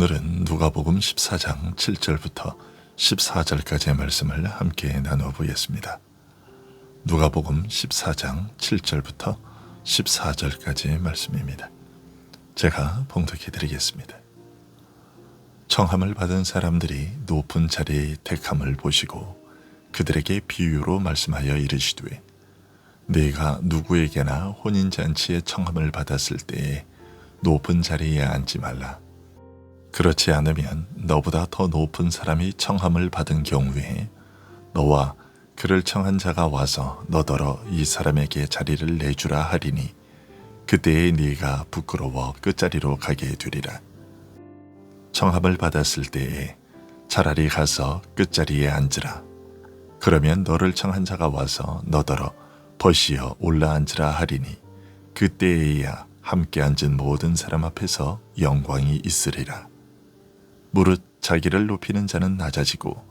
오늘은 누가복음 14장 7절부터 14절까지의 말씀을 함께 나누어 보겠습니다. 누가복음 14장 7절부터 14절까지의 말씀입니다. 제가 봉독해 드리겠습니다. 청함을 받은 사람들이 높은 자리의 택함을 보시고 그들에게 비유로 말씀하여 이르시되, 네가 누구에게나 혼인잔치에 청함을 받았을 때에 높은 자리에 앉지 말라. 그렇지 않으면 너보다 더 높은 사람이 청함을 받은 경우에 너와 그를 청한 자가 와서 너더러 이 사람에게 자리를 내주라 하리니 그때에 네가 부끄러워 끝자리로 가게 되리라. 청함을 받았을 때에 차라리 가서 끝자리에 앉으라. 그러면 너를 청한 자가 와서 너더러 벗이어 올라앉으라 하리니 그때에야 함께 앉은 모든 사람 앞에서 영광이 있으리라. 무릇 자기를 높이는 자는 낮아지고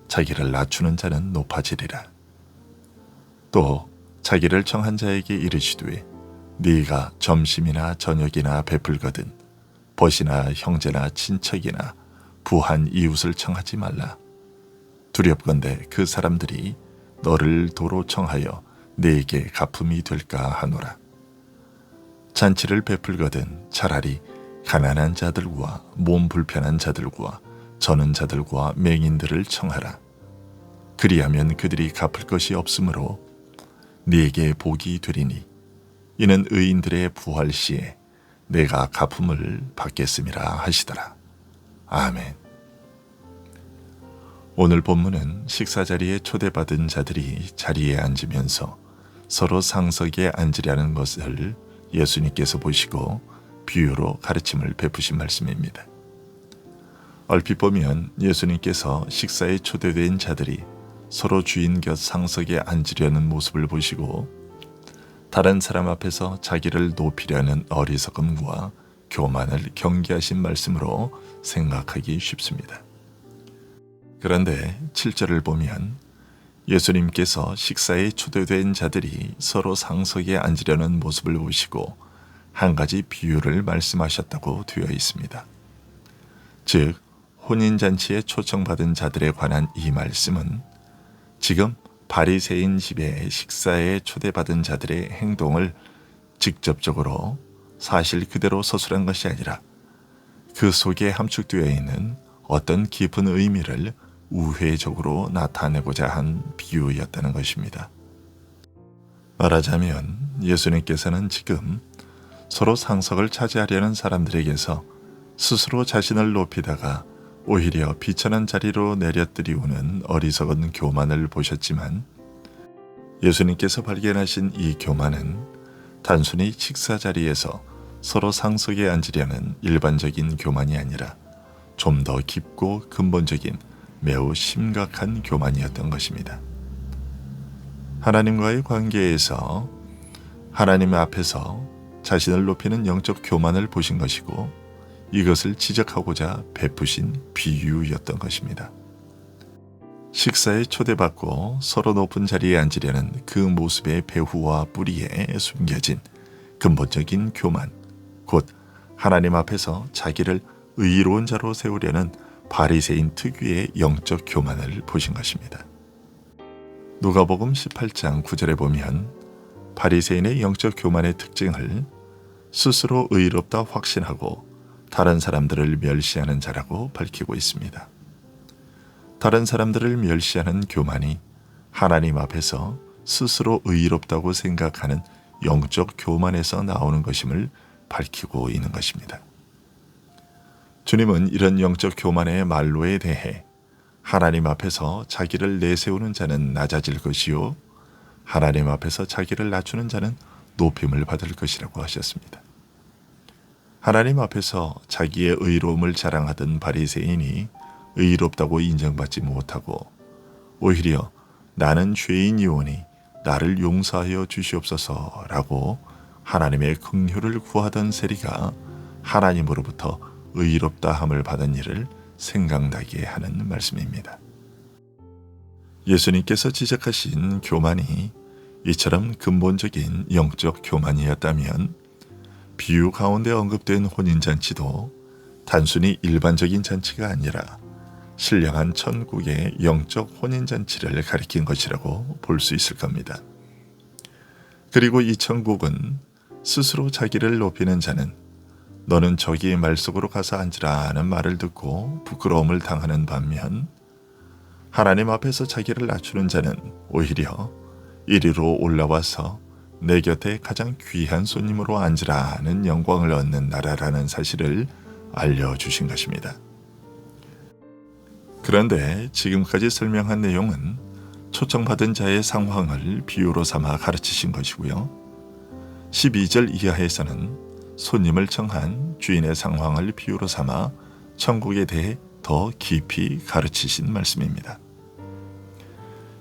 자기를 낮추는 자는 높아지리라. 또 자기를 청한 자에게 이르시되, 네가 점심이나 저녁이나 베풀거든 벗이나 형제나 친척이나 부한 이웃을 청하지 말라. 두렵건대 그 사람들이 너를 도로 청하여 네게 갚음이 될까 하노라. 잔치를 베풀거든 차라리 가난한 자들과 몸 불편한 자들과 저는 자들과 맹인들을 청하라. 그리하면 그들이 갚을 것이 없으므로 네게 복이 되리니 이는 의인들의 부활 시에 내가 갚음을 받겠음이라 하시더라. 아멘. 오늘 본문은 식사 자리에 초대받은 자들이 자리에 앉으면서 서로 상석에 앉으려는 것을 예수님께서 보시고 비유로 가르침을 베푸신 말씀입니다. 얼핏 보면 예수님께서 식사에 초대된 자들이 서로 주인 곁 상석에 앉으려는 모습을 보시고 다른 사람 앞에서 자기를 높이려는 어리석음과 교만을 경계하신 말씀으로 생각하기 쉽습니다. 그런데 7절을 보면 예수님께서 식사에 초대된 자들이 서로 상석에 앉으려는 모습을 보시고 한 가지 비유를 말씀하셨다고 되어 있습니다. 즉, 혼인잔치에 초청받은 자들에 관한 이 말씀은 지금 바리새인 집에 식사에 초대받은 자들의 행동을 직접적으로 사실 그대로 서술한 것이 아니라 그 속에 함축되어 있는 어떤 깊은 의미를 우회적으로 나타내고자 한 비유였다는 것입니다. 말하자면 예수님께서는 지금 서로 상석을 차지하려는 사람들에게서 스스로 자신을 높이다가 오히려 비천한 자리로 내려뜨리우는 어리석은 교만을 보셨지만, 예수님께서 발견하신 이 교만은 단순히 식사 자리에서 서로 상석에 앉으려는 일반적인 교만이 아니라 좀 더 깊고 근본적인 매우 심각한 교만이었던 것입니다. 하나님과의 관계에서 하나님 앞에서 자신을 높이는 영적 교만을 보신 것이고 이것을 지적하고자 베푸신 비유였던 것입니다. 식사에 초대받고 서로 높은 자리에 앉으려는 그 모습의 배후와 뿌리에 숨겨진 근본적인 교만, 곧 하나님 앞에서 자기를 의로운 자로 세우려는 바리새인 특유의 영적 교만을 보신 것입니다. 누가복음 18장 9절에 보면 바리새인의 영적 교만의 특징을 스스로 의롭다 확신하고 다른 사람들을 멸시하는 자라고 밝히고 있습니다. 다른 사람들을 멸시하는 교만이 하나님 앞에서 스스로 의롭다고 생각하는 영적 교만에서 나오는 것임을 밝히고 있는 것입니다. 주님은 이런 영적 교만의 말로에 대해 하나님 앞에서 자기를 내세우는 자는 낮아질 것이요 하나님 앞에서 자기를 낮추는 자는 높임을 받을 것이라고 하셨습니다. 하나님 앞에서 자기의 의로움을 자랑하던 바리새인이 의롭다고 인정받지 못하고 오히려 나는 죄인이오니 나를 용서하여 주시옵소서라고 하나님의 긍휼을 구하던 세리가 하나님으로부터 의롭다함을 받은 일을 생각나게 하는 말씀입니다. 예수님께서 지적하신 교만이 이처럼 근본적인 영적 교만이었다면 비유 가운데 언급된 혼인잔치도 단순히 일반적인 잔치가 아니라 신령한 천국의 영적 혼인잔치를 가리킨 것이라고 볼 수 있을 겁니다. 그리고 이 천국은 스스로 자기를 높이는 자는 너는 저기 말 속으로 가서 앉으라는 말을 듣고 부끄러움을 당하는 반면 하나님 앞에서 자기를 낮추는 자는 오히려 이리로 올라와서 내 곁에 가장 귀한 손님으로 앉으라는 영광을 얻는 나라라는 사실을 알려주신 것입니다. 그런데 지금까지 설명한 내용은 초청받은 자의 상황을 비유로 삼아 가르치신 것이고요. 12절 이하에서는 손님을 청한 주인의 상황을 비유로 삼아 천국에 대해 더 깊이 가르치신 말씀입니다.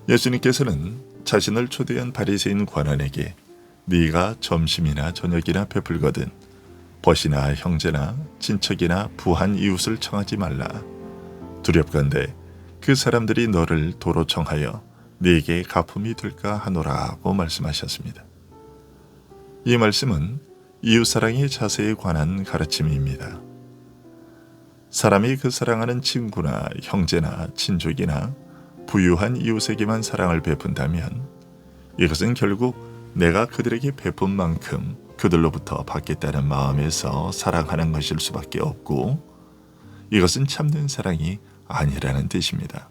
예수님께서는 자신을 초대한 바리새인 관원에게 네가 점심이나 저녁이나 베풀거든 벗이나 형제나 친척이나 부한 이웃을 청하지 말라. 두렵건대 그 사람들이 너를 도로 청하여 네게 가품이 될까 하노라고 말씀하셨습니다. 이 말씀은 이웃사랑의 자세에 관한 가르침입니다. 사람이 그 사랑하는 친구나 형제나 친족이나 부유한 이웃에게만 사랑을 베푼다면 이것은 결국 내가 그들에게 베푼 만큼 그들로부터 받겠다는 마음에서 사랑하는 것일 수밖에 없고 이것은 참된 사랑이 아니라는 뜻입니다.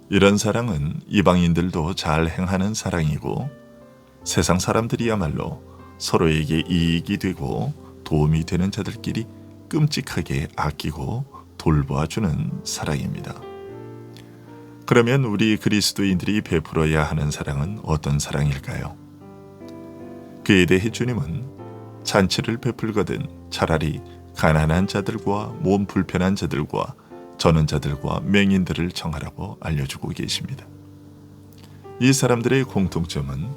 이런 사랑은 이방인들도 잘 행하는 사랑이고 세상 사람들이야말로 서로에게 이익이 되고 도움이 되는 자들끼리 끔찍하게 아끼고 돌보아주는 사랑입니다. 그러면 우리 그리스도인들이 베풀어야 하는 사랑은 어떤 사랑일까요? 그에 대해 주님은 잔치를 베풀거든 차라리 가난한 자들과 몸 불편한 자들과 저는 자들과 맹인들을 청하라고 알려주고 계십니다. 이 사람들의 공통점은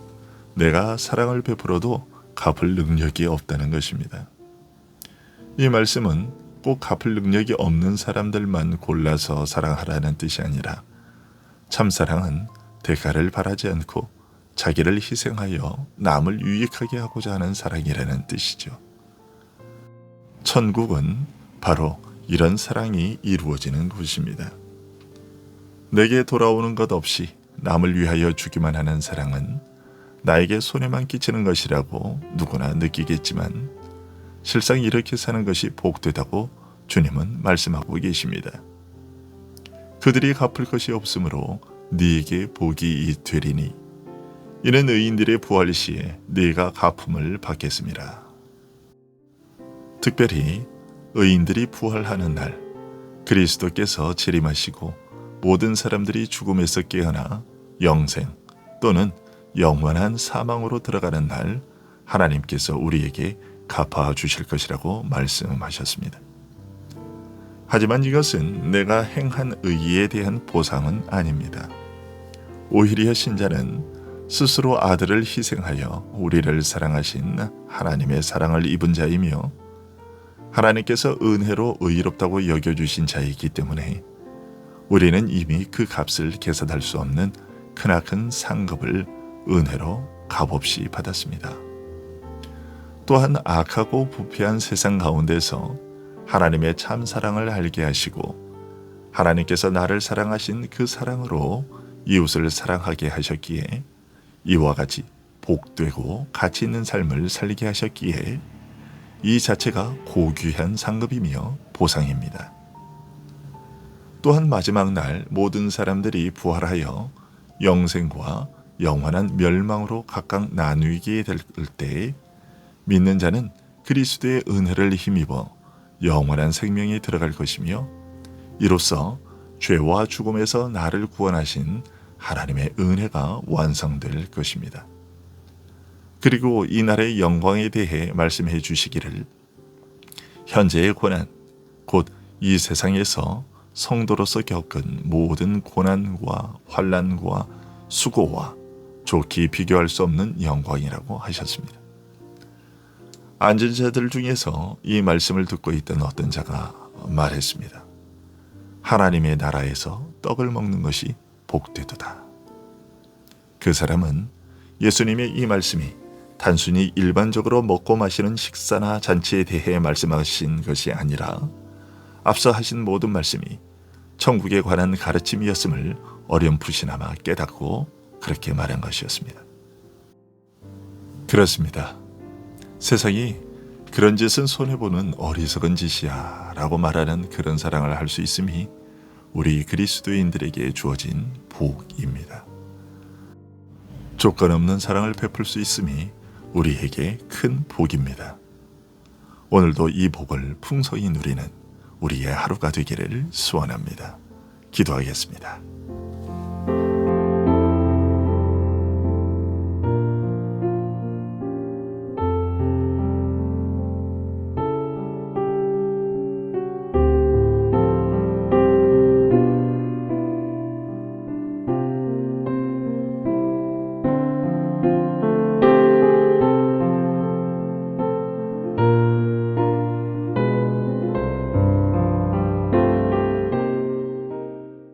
내가 사랑을 베풀어도 갚을 능력이 없다는 것입니다. 이 말씀은 꼭 갚을 능력이 없는 사람들만 골라서 사랑하라는 뜻이 아니라 참사랑은 대가를 바라지 않고 자기를 희생하여 남을 유익하게 하고자 하는 사랑이라는 뜻이죠. 천국은 바로 이런 사랑이 이루어지는 곳입니다. 내게 돌아오는 것 없이 남을 위하여 주기만 하는 사랑은 나에게 손해만 끼치는 것이라고 누구나 느끼겠지만 실상 이렇게 사는 것이 복되다고 주님은 말씀하고 계십니다. 그들이 갚을 것이 없으므로 네게 복이 되리니 이는 의인들의 부활 시에 네가 갚음을 받겠습니다. 특별히 의인들이 부활하는 날 그리스도께서 재림하시고 모든 사람들이 죽음에서 깨어나 영생 또는 영원한 사망으로 들어가는 날 하나님께서 우리에게 갚아주실 것이라고 말씀하셨습니다. 하지만 이것은 내가 행한 의에 대한 보상은 아닙니다. 오히려 신자는 스스로 아들을 희생하여 우리를 사랑하신 하나님의 사랑을 입은 자이며 하나님께서 은혜로 의롭다고 여겨주신 자이기 때문에 우리는 이미 그 값을 계산할 수 없는 크나큰 상급을 은혜로 값없이 받았습니다. 또한 악하고 부패한 세상 가운데서 하나님의 참 사랑을 알게 하시고 하나님께서 나를 사랑하신 그 사랑으로 이웃을 사랑하게 하셨기에 이와 같이 복되고 가치 있는 삶을 살게 하셨기에 이 자체가 고귀한 상급이며 보상입니다. 또한 마지막 날 모든 사람들이 부활하여 영생과 영원한 멸망으로 각각 나누게 될 때 믿는 자는 그리스도의 은혜를 힘입어 영원한 생명에 들어갈 것이며 이로써 죄와 죽음에서 나를 구원하신 하나님의 은혜가 완성될 것입니다. 그리고 이 날의 영광에 대해 말씀해 주시기를 현재의 고난, 곧 이 세상에서 성도로서 겪은 모든 고난과 환난과 수고와 좋게 비교할 수 없는 영광이라고 하셨습니다. 앉은 자들 중에서 이 말씀을 듣고 있던 어떤 자가 말했습니다. 하나님의 나라에서 떡을 먹는 것이 복되도다. 그 사람은 예수님의 이 말씀이 단순히 일반적으로 먹고 마시는 식사나 잔치에 대해 말씀하신 것이 아니라 앞서 하신 모든 말씀이 천국에 관한 가르침이었음을 어렴풋이나마 깨닫고 그렇게 말한 것이었습니다. 그렇습니다. 세상이 그런 짓은 손해보는 어리석은 짓이야 라고 말하는 그런 사랑을 할 수 있음이 우리 그리스도인들에게 주어진 복입니다. 조건 없는 사랑을 베풀 수 있음이 우리에게 큰 복입니다. 오늘도 이 복을 풍성히 누리는 우리의 하루가 되기를 소원합니다. 기도하겠습니다.